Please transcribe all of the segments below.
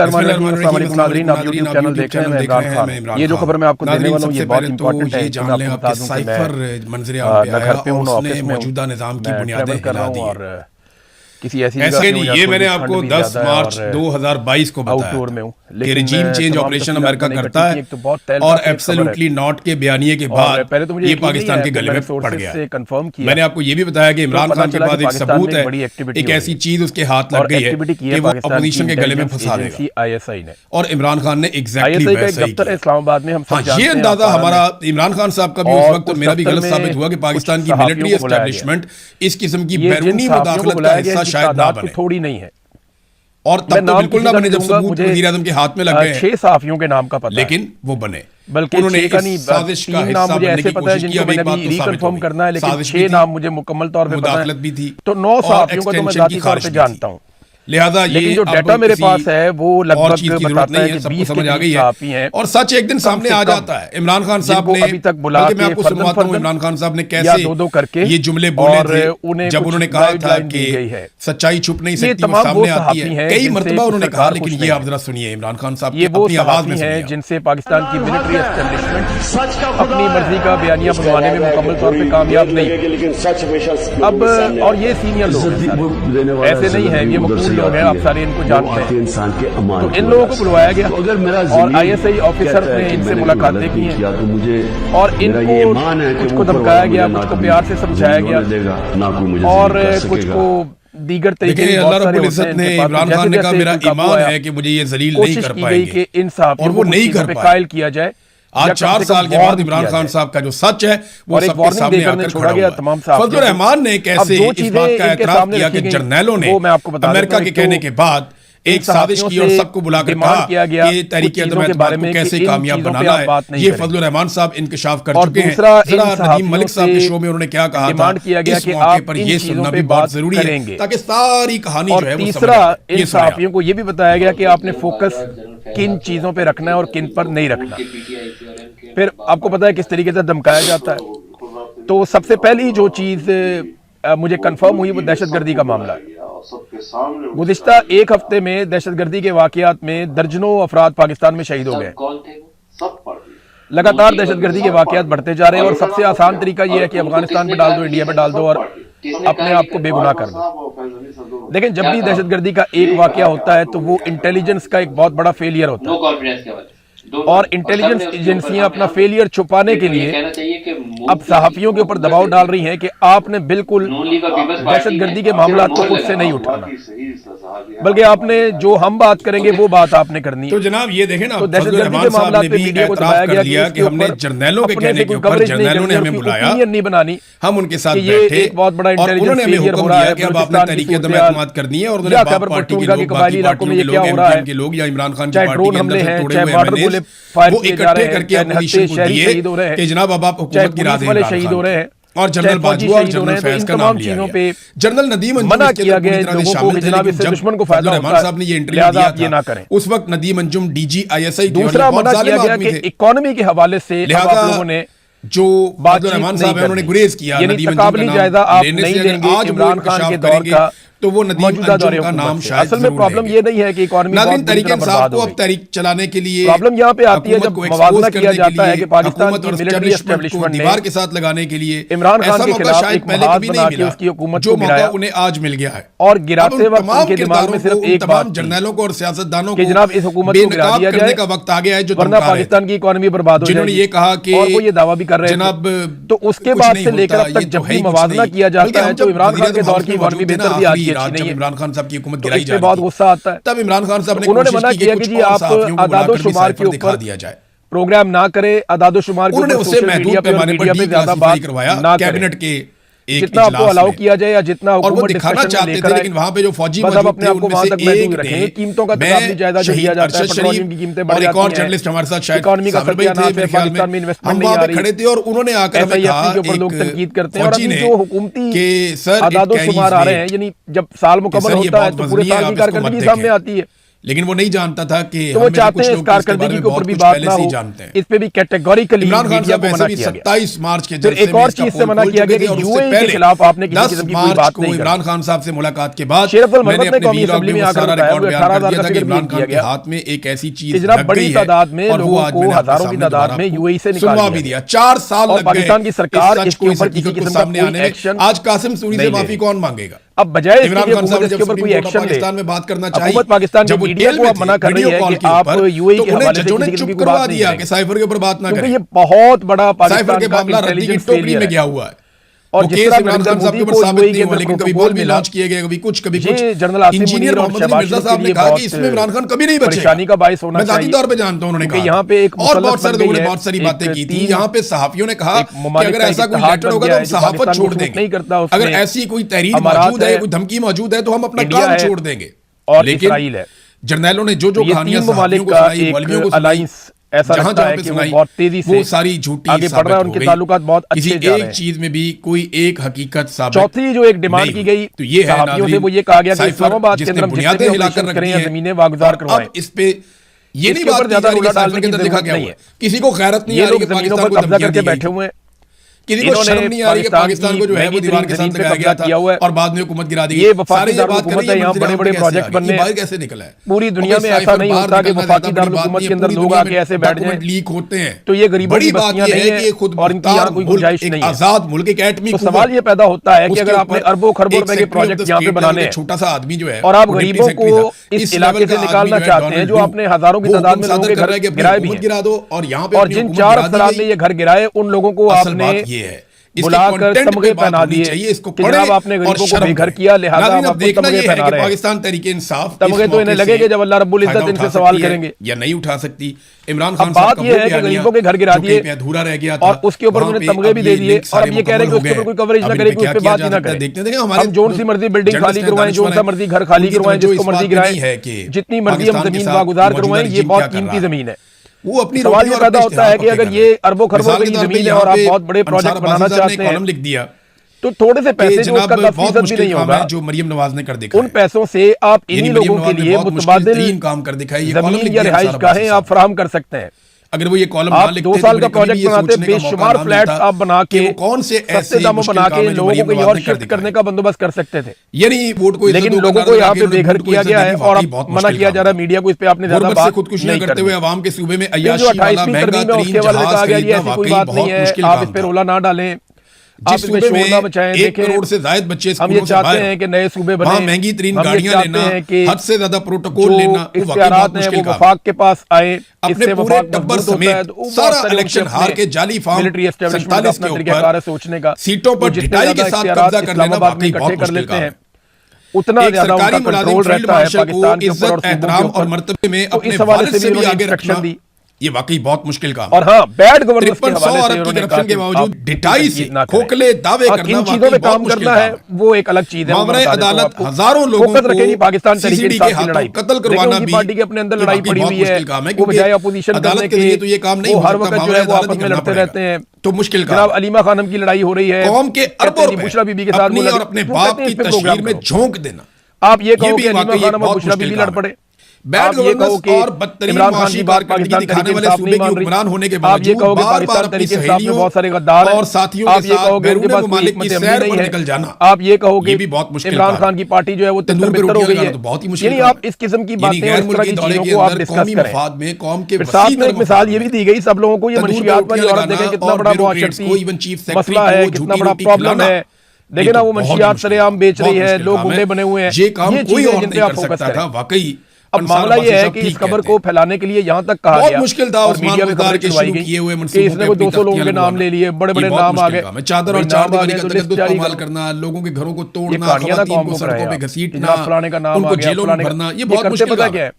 नाज़रीन, आप YouTube channel देख रहे हैं। मैं इमरान खान। ये जो खबर मैं आपको देने वाला हूँ ये बहुत इंपॉर्टेंट है। जान लें आपके साइफर मंजर आम पे आया और उसने मौजूदा निज़ाम की बुनियादें हिला दी और किसी ऐसी ये मैंने आपको 10 मार्च 2022 को बताया कि रिजीम चेंज ऑपरेशन अमेरिका करता है और एब्सोल्युटली नॉट के बयानिए के बाद ये पाकिस्तान के गले में पड़ गया। मैंने आपको ये भी बताया कि इमरान खान के पास एक सबूत है, एक ऐसी चीज उसके हाथ लग गई है कि वो अपोजिशन के गले में फंसा देगा और इमरान खान ने एग्जैक्टली वैसा ही किया। इस्लामाबाद में हम ये अंदाजा हमारा इमरान खान साहब का भी उस वक्त मेरा भी गलत साबित हुआ कि पाकिस्तान की मिलिट्री एस्टेब्लिशमेंट इस किस्म की बैरूनी मुदाखलत का हिस्सा शायद ना बने, थोड़ी नहीं है और तब तो बिल्कुल ना बने जब सबूत वज़ीर आज़म के हाथ में लग गए। 6 सहाफियों के नाम का पता लेकिन वो बने, बल्कि उन्होंने इस साजिश का हिस्सा बनने की कोशिश की। अब एक बात तो साबित हो गई, करना है, लेकिन 6 नाम मुझे मुकम्मल तौर पे पता है भी थी, तो 9 सहाफियों को तो मैं जाती तौर पे जानता हूँ। लिहाजा ये जो डाटा मेरे पास है वो लगभग बताता है कि 20 समझ आ गई है और सच एक दिन सामने आ जाता है। इमरान खान साहब ने अभी तक बुला के मैं आपको सुनवाता हूं इमरान खान साहब ने कैसे दो करके ये जुमले बोले थे जब उन्होंने कहा था कि सच्चाई छुप नहीं सकती, वो सामने आती है। कई मर्तबा उन्होंने कहा, लेकिन ये आप जरा सुनिए इमरान खान साहब ये वो आवाज में है जिनसे पाकिस्तान की मिलिट्री एस्टेब्लिशमेंट अपनी मर्जी का बयानिया बनवाने में मुकम्मल तौर पर कामयाब नहीं। अब और ये सीनियर लोग ऐसे नहीं है, ये मकबूल लोग हैं, आप सारे इनको जानते हैं। इंसान के अमान तो इन लोगों को बुलवाया गया और ISI ऑफिसर ने इनसे मुलाकातें की हैं तो मुझे और इनको कुछ को धमकाया गया, कुछ को प्यार से समझाया गया और कुछ को दीगर तरीके से। अल्लाह रब्बुल इज्जत ने इमरान खान ने कहा मेरा ईमान है कि मुझे ये जलील नहीं कर पाएंगे कि इन साहब वो नहीं कर पाए। कायल किया जाए। आज 4 साल के बाद इमरान खान साहब का जो सच है वो सबके सामने आकर खड़ा हुआ है। फजलुर रहमान ने कैसे इस बात का एतराफ किया कि जर्नैलों ने अमेरिका के कहने के बाद एक साजिश की और सबको बुलाकर कहा कि तहरीक अदम एतमाद को कैसे कामयाब बनाना है। ये फजलुर रहमान साहब इंकशाफ कर चुके हैं। जरा नदीम मलिक साहब के शो में उन्होंने क्या कहा था, इस मौके पर ये सुनना भी बहुत जरूरी है ताकि सारी कहानी जो है वो तीसरा इन सहाफियों को ये भी बताया गया कि आपने फोकस किन चीजों पे रखना है और किन पर नहीं रखना। फिर आपको पता है किस तरीके से धमकाया जाता है। तो सबसे पहली जो चीज मुझे कंफर्म हुई वो दहशतगर्दी का मामला है। गुज़िश्ता एक हफ्ते में दहशतगर्दी के वाकयात में दर्जनों अफराद पाकिस्तान में शहीद हो गए। लगातार दहशतगर्दी के वाकयात बढ़ते जा रहे हैं और सबसे आसान तरीका यह है कि अफगानिस्तान में डाल दो, इंडिया में डाल दो और अपने आप को बेगुनाह कर दो। लेकिन जब भी दहशतगर्दी का एक वाकया होता है तो वो इंटेलिजेंस का एक बहुत बड़ा फेलियर होता है और इंटेलिजेंस एजेंसियां अपना फेलियर छुपाने के लिए अब सहाफियों के ऊपर दबाव डाल रही हैं कि आपने बिल्कुल दहशतगर्दी के मामला को खुद से नहीं उठाना, बल्कि आपने जो हम बात करेंगे वो बात आपने करनी है। तो जनाब ये देखें ना, तो दहशतगर्दी के मामला पे मीडिया को दबाया गया कि हमने जर्नैलों के कहने के ऊपर जर्नैलों ने हमें बुलाया, नहीं बनानी, हम उनके साथ बैठे एक बहुत बड़ा और उन्होंने हमें हुक्म दिया कि अब आपने तहरीक अदम एतमाद करनी है और उन्होंने बाप पार्टी के लोग, बाकी पार्टियों के लोग, एमकेएम के लोग या इमरान खान की पार्टी के अंदर से तोड़े हुए मैनेज वो इकट्ठे करके अपोजिशन को दिए कि जनाब अब आप हुकूमत गिरा दें। शहीद हो रहे हैं और जनरल बाजवा और जनरल फैज का नाम लिया गया। जनरल नदीम अंजुम मना किया गया लोगों को कि जनाब इससे दुश्मन को फायदा होता है, रहमान साहब ने ये इंटरव्यू दिया था, उस वक्त नदीम अंजुम DG ISI दूसरा मना किया गया कि इकोनॉमी के हवाले से आप लोगों ने जो फजलुर रहमान साहब है उन्होंने गुरेज किया नदीम अंजुम का नाम लेने से। आज इमरान खान के दौर का तो वो नदीम अंजुम का नाम शायद असल में प्रॉब्लम ये नहीं है कि इकोनॉमी नाज़रीन तहरीक इंसाफ को अब तहरीक चलाने के लिए प्रॉब्लम यहाँ पे आती है जब मवाजना किया जाता है कि पाकिस्तान की मिलिट्री एस्टेब्लिशमेंट दीवार के साथ लगाने के लिए इमरान खान के खिलाफ एक पहले कभी नहीं मिला उसकी हुकूमत जो मौका उन्हें आज मिल गया है। और गिराते वक्त उनके दिमाग में सिर्फ एक बात, जर्नैलों को और सियासतदानों को जनाब इस हुकूमत को गिरा दिया जाए का वक्त आ गया है, जो वरना पाकिस्तान की इकोनॉमी बर्बाद हो जाएगी। जिन्होंने ये कहा कि और वो ये दावा भी कर रहे हैं जनाब, तो उसके बाद से लेकर अब तक जब भी मवाजना किया जाता है तो इमरान खान के दौर की इकोनॉमी बेहतर भी आज की अच्छी नहीं है। इमरान खान साहब की हुकूमत गिराई जा रही बहुत गुस्सा आता है, तब इमरान खान साहब ने उन्होंने मना किया कि जी आप आदादो-शुमार के ऊपर दिया जाए, प्रोग्राम ना करें, आदादो-शुमार उन्होंने उससे महदूद पैमाने पर ज्यादा बात करवाया कैबिनेट के जितना आपको अलाउ किया जाए या जितना और वो दिखाना चाहते थे, लेकिन वहां पे जो फौजी मौजूद थे उनमें से एक ने कीमतों का तकाबली जायजा जो दिया जाता है, पेट्रोलियम की कीमतें बढ़ जाती हैं। और एक और जर्नलिस्ट हमारे साथ शायद इकोनॉमी का सत्यानाश है, पाकिस्तान में इन्वेस्टमेंट नहीं आ रही, खड़े थे और उन्होंने आकर हमें कहा के ऊपर लोग तनकीद करते हैं। और फौजी ने जो हुकूमती कि सर आदादो-शुमार आ रहे हैं, यानी जब साल मुकम्मल होता है तो पूरे साल की कारकर्दगी सामने आती है लेकिन वो नहीं जानता था कि तो वो चाहते हैं इस कारकर्दगी के ऊपर भी बात ना हो, इस पे भी कैटेगोरिकली इमरान खान साहब वैसे भी 27 मार्च के जलसे एक और चीज से मना किया गया कि यूएई के खिलाफ आपने किसी किस्म की कोई बात नहीं। इमरान खान साहब से मुलाकात के बाद मैंने अपने कौमी असेंबली में आकर रिकॉर्ड बयान कर दिया था कि इमरान खान के हाथ में एक ऐसी चीज बड़ी तादाद में लोगों को, हजारों की तादाद में यूएई से सुनवा भी दिया। 4 साल लग गए पाकिस्तान की सरकार इसके ऊपर किसी किस्म का सामने आने में। आज कासिम सूरी से माफी कौन मांगेगा? अब बजाय इमरान खान साहब इसके ऊपर कोई एक्शन पाकिस्तान में बात करना चाहिए, हुकूमत पाकिस्तान की मीडिया को अब मना कर रही है कि आप यूएई के हवाले से जजों ने चुप करवा दिया कि साइफर के ऊपर बात ना करें। ये बहुत बड़ा साइफर के मामला रद्दी की टोकरी में गया हुआ है और केस इमरान खान साहब के ऊपर साबित नहीं हुआ, लेकिन कभी बोल भी लॉन्च किए गए, कभी कुछ इंजीनियर मोहम्मद अली मिर्जा साहब ने कहा कि इसमें इमरान खान कभी नहीं बचेगा। का बायस होना मैं जाती तौर पे जानता हूं, उन्होंने कहा यहाँ पे एक और बहुत सारे लोगों ने बहुत सारी बातें की थी। यहाँ पे सहाफियों ने कहा कि अगर ऐसा कोई लेटर होगा तो हम सहाफत छोड़ देंगे, अगर ऐसी कोई तहरीर मौजूद है, कोई धमकी मौजूद है तो हम अपना काम छोड़ देंगे। लेकिन जर्नैलों ने जो कहानियां सहाफियों को सुनाई, मौलवियों को सुनाई, ऐसा लगता है कि वो बहुत तेजी से वो सारी झूठी आगे बढ़ रहा है, उनके ताल्लुकात बहुत अच्छे जा रहे हैं। एक चीज में भी कोई एक हकीकत साबित चौथी जो एक डिमांड की गई तो ये है से वो ये कहा गया कि इस्लामाबाद के अंदर हम जितने भी ऑपरेशन करें या जमीनें वागुजार करवाएं, अब इस पे ये नहीं बात ज्यादा साइफर के अंदर लिखा गया है, किसी को खैरत नहीं आ रही कि पाकिस्तान को कब्जा करके बैठे हुए हैं, किसी को शर्म नहीं आ रही कि पाकिस्तान को जो है वो दीवार के साथ लगाया गया था और बाद में हुकूमत गिरा दी। ये वफाकी दारुल है, यहाँ बड़े बड़े प्रोजेक्ट बनने बाहर कैसे निकला है? पूरी दुनिया में ऐसा नहीं होता कि वफाकी दारुल हुकूमत के अंदर लोग आके ऐसे बैठ जाएं, लीक होते हैं। तो ये गरीबों की बस्तियां नहीं है और इनकी यहाँ कोई गुंजाइश नहीं है। आजाद मुल्क एक एटमी सवाल ये पैदा होता है कि अगर आपने अरबों खरबों रुपए के प्रोजेक्ट यहाँ पे बनाने हैं, छोटा सा आदमी जो है और आप गरीबों को इस इलाके से निकालना चाहते हैं, जो आपने हजारों की तादाद में लोगों के घर गिराए भी हैं, और जिन 4 अफराद ने ये घर गिराए उन लोगों को आपने बुलाकर तमगे पहना दिए कि जनाब आपने गरीबों को बेघर किया, लिहाजा आप तमगे पहना रहे हैं। पाकिस्तान तहरीके इंसाफ तमगे तो इन्हें लगेगा जब अल्लाह रब्बुल इज्जत इनसे सवाल करेंगे या नहीं उठा सकती। इमरान खान बात यह है कि गरीबों के घर गिरा दिए, अधूरा रह गया और उसके ऊपर उन्होंने तमगे भी दे दिए, और अब ये कह रहे हैं कि उसके ऊपर कोई कवरेज ना करे, कोई उस पर बात ही ना करे। हम जोन सी मर्जी बिल्डिंग खाली करवाएं, जोन सा मर्जी घर खाली करवाएं, जिसको मर्जी गिराएं, जितनी मर्जी हम जमीन वागुजार करवाएं, ये बहुत कीमती जमीन है। वो अपनी सवाल ये पैदा होता है कि अगर ये अरबों खरबों की जमीन है और आप बहुत बड़े प्रोजेक्ट बनाना चाहते हैं, लिख दिया तो थोड़े से पैसे जो उसका 10% भी नहीं होगा, जो मरियम नवाज ने कर दिखाया, उन पैसों से आप इन्हीं लोगों के लिए मुतबादिल काम कर दिखाई, जमीन या रिहाइश गाहें आप फराहम कर सकते हैं। अगर वो ये कॉलम आप 2 साल का प्रोजेक्ट बनाते, बेशुमार फ्लैट्स आप बना के कौन से सस्ते दामों बना के लोगों को और शिफ्ट करने का बंदोबस्त कर सकते थे, यानी वोट को, लेकिन लोगों को यहाँ पे बेघर किया गया है और मना किया जा रहा है। मीडिया को इस पे आपने ज्यादा बात खुदकुशी करते हुए अवाम के सूबे में जो 28वीं तरमीम है उसके हवाले से कहा गया ये ऐसी कोई बात नहीं है, आप इस पे रोला ना डालें, आप जिस सूबे में 1 करोड़ से ज्यादा बच्चे हम ये चाहते हैं कि नए सूबे बने, महंगी तरीन गाड़ियां लेना, हद से ज्यादा प्रोटोकॉल लेना, इख्तियारात हैं वो वफाक के पास आए, अपने पूरे टब्बर समेत सारा इलेक्शन हार के जाली फॉर्म मिलिट्री एस्टेब्लिशमेंट अपना तरीका है सोचने का, सीटों पर ढिठाई के साथ कब्जा कर लेना वाकई बहुत मुश्किल काम है। उतना ज्यादा उनका कंट्रोल रहता है पाकिस्तान के ऊपर और एहतराम और मर्तबे में अपने वालिद से भी आगे रखना, ये वाकई बहुत मुश्किल काम। और हाँ, बैड गवर्नेंस के हवाले से उन्होंने करप्शन के बावजूद ढिठाई से खोखले दावे करना, इन चीजों में काम करना है वो एक अलग चीज है। मामले अदालत हजारों लोगों को रखेगी पाकिस्तान तहरीक के हाथों कत्ल करवाना भी पार्टी के अपने अंदर लड़ाई पड़ी हुई है, वो बजाय अपोजिशन करने के तो ये काम नहीं, वो हर वक्त जो है वो आपस में लड़ते रहते हैं, तो मुश्किल काम। जनाब अलीमा खानम की लड़ाई हो रही है, कौम के अरबों रुपए बुशरा बीबी के साथ और अपने बाप की तस्वीर में झोंक देना, आप ये कहो कि अलीमा खानम और बुशरा बीबी लड़ पड़े, बैड गवर्नेंस और बदतरीन माशी बात पाकिस्तान दिखाने वाले सूबे की हुक्मरान होने के बावजूद बार-बार अपनी सहेलियों बहुत सारे गद्दार और साथियों के साथ बैरून ममालिक की सैर पर निकल जाना, आप ये कहोगे भी बहुत मुश्किल। इमरान खान की पार्टी जो है वो तंदूर में हो गई है, बहुत ही मुश्किल। यानी आप इस किस्म की बातें और इस तरह की चीजों को आप डिस्कस करें। मफाद में कौम के साथ में एक मिसाल ये भी दी गई सब लोगों को, ये मंशियात वाली औरत देखें कितना बड़ा मुआशरती मसला है, कितना बड़ा प्रॉब्लम है, लेकिन वो मंशियात सरेआम बेच रही है, लोग गुंडे बने हुए हैं, ये काम कोई और नहीं कर सकता था वाकई। अब मामला ये है कि इस खबर को फैलाने के लिए यहाँ तक कहा गया, बहुत मुश्किल था, और मीडिया में खबर चलवाई गई कि इसने वो 200 लोगों के नाम ले लिए, बड़े बड़े नाम आ गए, चादर और चारदीवारी का तशद्दुद इस्तेमाल करना, लोगों के घरों को तोड़ना, खवातीन को सड़कों पे घसीटना, फलाने का नाम उनको जेलों में भरना, ये बहुत मुश्किल है।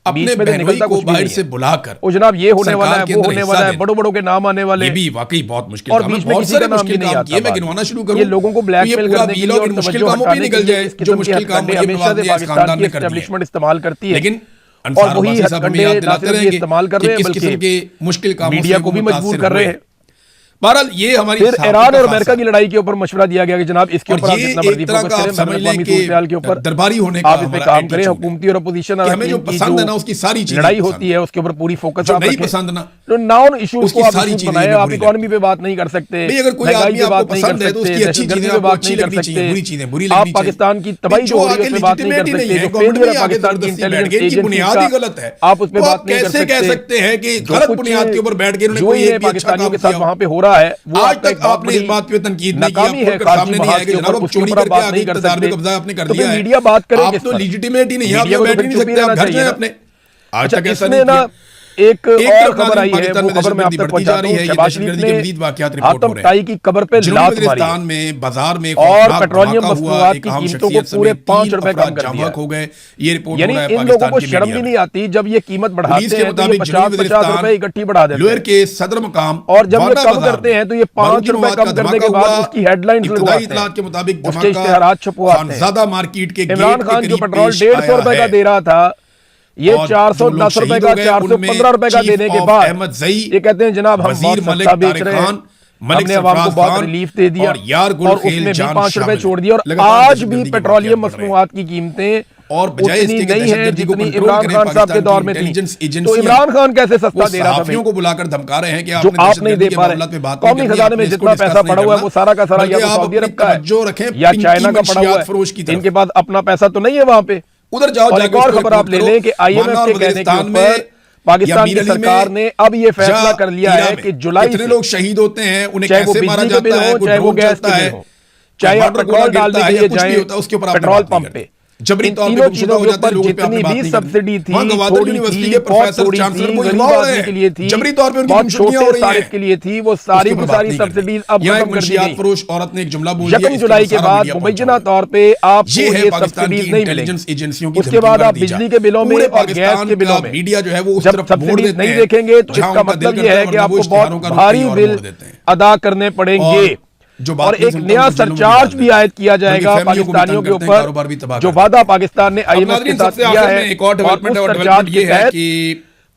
अपने बहनोई को बाहर से बुलाकर ओ जनाब ये होने वाला है, वो होने वाला है, बड़ों बड़ों के नाम आने वाले, ये भी वाकई बहुत मुश्किल और बीच में किसी का नाम भी नहीं आता। ये मैं गिनवाना शुरू करूं, ये लोगों को ब्लैकमेल करने के लिए और मुश्किल कामों पे निकल जाए, जो मुश्किल काम हमेशा से पाकिस्तान की एस्टेब्लिशमेंट इस्तेमाल करती है, लेकिन और वही हथकंडे इस्तेमाल कर रहे हैं, बल्कि मुश्किल काम मीडिया को भी मजबूर कर रहे हैं। बहरहाल ये हमारी फिर ईरान और अमेरिका की लड़ाई के ऊपर मशवरा दिया गया कि जनाब इसके ऊपर आप जितना मर्जी फोकस करें, के ऊपर दरबारी होने का आप इस पे काम करें, हुकूमती और अपोजिशन हमें जो पसंद है ना उसकी सारी चीजें लड़ाई होती है उसके ऊपर पूरी फोकस आप नहीं पसंद ना नॉन इश्यूज को आप बनाए, आप इकोनॉमी पे बात नहीं कर सकते, अगर कोई आदमी आपको पसंद है तो उसकी अच्छी चीजें आपको अच्छी लगनी चाहिए, बुरी चीजें बुरी लगनी चाहिए। आप पाकिस्तान की तबाही जो हो रही है उस पे बात नहीं कर सकते, जो फेलियर है पाकिस्तान की इंटेलिजेंस एजेंसी बुनियादी गलत है, आप उस पे बात नहीं कर सकते। कैसे कह सकते हैं कि गलत बुनियाद के ऊपर बैठ के जो ये पाकिस्तानियों के साथ वहां पे हो रहा है वो आज तक आपने इस बात पे तनकीद नहीं नाकामी है, सामने नहीं आया कि जनाब आप चोरी करके आगे इक़्तिदार में कब्जा आपने कर दिया है, मीडिया बात करे, आप तो लीजिटिमेट ही नहीं है, आप बैठ नहीं सकते, आप घर जाएं अपने। आज तक ऐसा नहीं किया। एक और खबर आई है, वो खबर मैं आप तक पहुंचा रही है। शहबाज शरीफ ने हातम टाई की कब्र पे लात मारी में बाजार में और पेट्रोलियम मसनूआत की कीमतों को पूरे 5 रुपए कम कर दिया हो गए। ये रिपोर्ट यानी इन लोगों को शर्म भी नहीं आती जब ये कीमत बढ़ाते हैं तो ये 50-50 रुपए इकट्ठी बढ़ा देते लोअर के सदर मकाम और जब ये कम करते हैं तो ये 5 रुपए कम करने के बाद उसकी हेडलाइंस लगवाते हैं, के मुताबिक उसके इश्तेहारात छपवाते हैं। ज्यादा मार्केट के इमरान खान जो पेट्रोल 150 रुपए का दे रहा था ये 410 रुपए का 415 रुपए का देने के बाद ये कहते हैं जनाब हम बहुत सस्ता बेच रहे हैं, हमने अवाम को बहुत रिलीफ दे दिया और उसमें भी 5 रुपए छोड़ दिया। और आज भी पेट्रोलियम मसनूआत की कीमतें और उतनी नहीं है जितनी इमरान खान साहब के दौर में थी। तो इमरान खान कैसे सस्ता दे रहा था को बुलाकर धमका रहे हैं कि जो आप नहीं दे पा रहे। कौमी खजाने में जितना पैसा पड़ा हुआ है वो सारा का सारा या तो सऊदी अरब का है या चाइना का पड़ा हुआ है, इनके पास अपना पैसा तो नहीं है वहां पे। उधर जाओ। और एक और खबर आप ले लें कि IMF के कहने के ऊपर पाकिस्तान की सरकार ने अब ये फैसला कर लिया है कि जुलाई कितने लोग शहीद होते हैं, उन्हें कैसे मारा जाता है, चाहे वो गैस के बिल हो, चाहे आप पेट्रोल डालने के लिए जाएं पेट्रोल पंप पे, जबरी तौर पे गुमशुदा हो जाते हैं लोगों पे आपने बात नहीं की। सब्सिडी थी, गवादर यूनिवर्सिटी के प्रोफेसर चांसलर को इन्वॉल्व हो रहे हैं, जबरी तौर पे उनकी गुमशुदियां हो रही हैं के लिए थी, वो सारी की सारी सब्सिडीज अब खत्म कर दी गई। फरोश औरत ने एक जुमला बोल दिया 1 जुलाई के बाद मुबैना तौर पे आपको ये सब्सिडीज नहीं मिलेंगी। उसके बाद आप बिजली के बिलों में और गैस के बिलों में मीडिया जो है वो जब सब्सिडीज नहीं देखेंगे तो इसका मतलब ये है कि आपको बहुत भारी बिल अदा करने पड़ेंगे। और एक नया सरचार्ज भी आयद किया जाएगा पाकिस्तानियों के ऊपर, जो वादा पाकिस्तान ने IMF के साथ किया है। एक और डेवलपमेंट ये है कि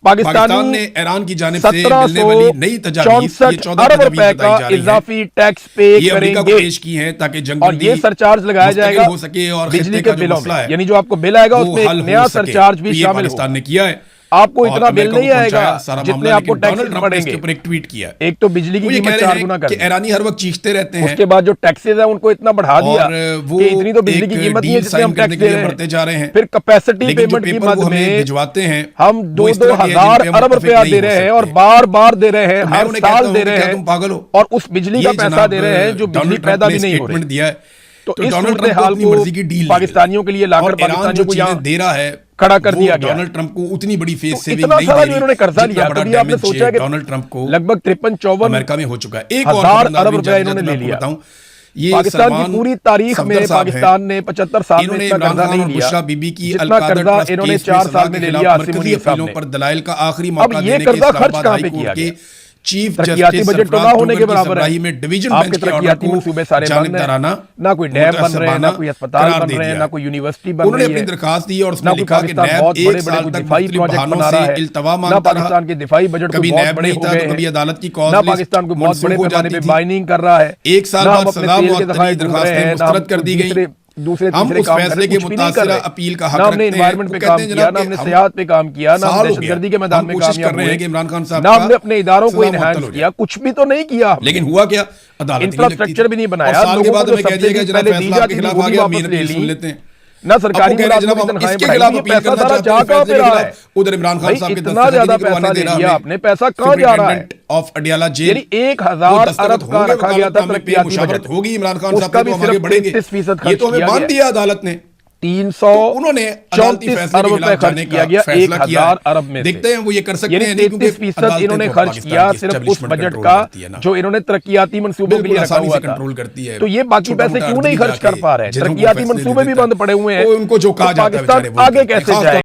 पाकिस्तान ने ईरान की जानिब से मिलने वाली नई तजावीज़ 14 अरब रुपए का इजाफी टैक्स पे करेंगे पेश की है ताकि जंग और ये सरचार्ज लगाया जाएगा हो सके और बिजली के बिलों में, यानी जो आपको बिल आएगा उसमें एक नया सरचार्ज भी शामिल पाकिस्तान ने किया है। आपको इतना बिल नहीं आएगा जितने आपको टैक्सेस पड़ेंगे। एक ट्वीट किया, एक तो बिजली की कीमत 4 गुना कर दी, ईरानी हर वक्त चीखते रहते हैं, उसके बाद जो टैक्सेस है उनको इतना बढ़ा दिया कि इतनी तो बिजली की कीमत नहीं है जितने हम टैक्स दे रहे हैं। फिर कैपेसिटी पेमेंट की मद में भिजवाते हैं हम 2-2 हजार अरब रुपया दे रहे हैं और बार बार दे रहे हैं, हर साल दे रहे हैं, तुम पागल हो, और उस बिजली का पैसा दे रहे हैं जो बिजली पैदा भी नहीं हो रही दिया है। तो इस सूरत हाल को पाकिस्तानियों के लिए लाकर पाकिस्तानियों को यहाँ दे रहा है खड़ा कर दिया गया। डोनाल्ड ट्रंप को उतनी बड़ी फेस सेविंग इतना नहीं सारा दे जो रही, इन्होंने कर्जा लिया, कभी आपने सोचा कि डोनाल्ड ट्रंप को लगभग 53-54 अमेरिका में हो चुका है। एक और अरब रुपया इन्होंने ले लिया। ये पाकिस्तान की पूरी तारीख में पाकिस्तान ने 75 साल में इतना कर्जा नहीं लिया बीबी की जितना कर्जा इन्होंने 4 साल में ले लिया आसिम मुनीर साहब ने। पर दलाइल का आखिरी मौका अब ये कर्जा खर्च कहां पे किया गया? चीफ तरक्याती बजट तो ना होने के बराबर है। में डिवीजन आपके तरक्याती मंसूबे सारे बंद हैं, ना कोई डैम बन रहे हैं, ना कोई अस्पताल बन रहे हैं, ना कोई यूनिवर्सिटी बन रही है। उन्होंने अपनी दरखास्त दी और उसमें लिखा कि नैब बहुत एक साल तक दिफाई प्रोजेक्ट बना रहा है, ना पाकिस्तान के दिफाई बजट कभी बहुत नैब बड़े नहीं हो था, गए कभी हैं, अदालत की कॉज ना पाकिस्तान को बहुत बड़े पैमाने पे माइनिंग कर रहा है, एक साल बाद सजा मुअत्तली दरखास्तें मुस्तरद कर दी गई। दूसरे हम तीसरे उस काम फैसले के मुतासिर अपील का हक ना हमने रखते हैं। एनवायरमेंट पे काम किया, ना हमने सियाहत पे काम किया, ना हमने दहशतगर्दी के मैदान में कामयाब हुए, इमरान खान साहब ना हमने अपने इदारों को इनहांस किया, कुछ भी तो नहीं किया। लेकिन हुआ क्या, अदालत इंफ्रास्ट्रक्चर भी नहीं बनाया, साल के बाद हमें कह दिया गया जनाब पहले दी फैसला आपके जाती खिलाफ थी, आ वो भी गया, वापस मेहनत ले सुन ली लेते हैं ना सरकारी इसके खिलाफ अपील करना चाहते हैं फैसले के खिलाफ। उधर इमरान खान साहब के इतना ज्यादा पैसा ले लिया आपने, पैसा कहां जा रहा है? ऑफ अडियाला जेल 1000 अरब का रखा गया था तरक्याती मुशावरत बजट, होगी इमरान खान साहब उसका भी को आगे सिर्फ बढ़ेंगे, 33% ये तो हमें मान दिया अदालत ने। 334 अरब रुपए खर्च किया गया 1000 अरब में। देखते हैं वो ये कर सकते हैं। 33% इन्होंने खर्च किया सिर्फ उस बजट का जो इन्होंने तरक्याती मंसूबों के लिए रखा हुआ था। तो ये बाकी पैसे क्यों नहीं खर्च कर पा रहे? तरक्याती मंसूबे भी बंद पड़े हुए हैं, उनको जो कहा जाता है पाकिस्तान आगे कैसे जाए?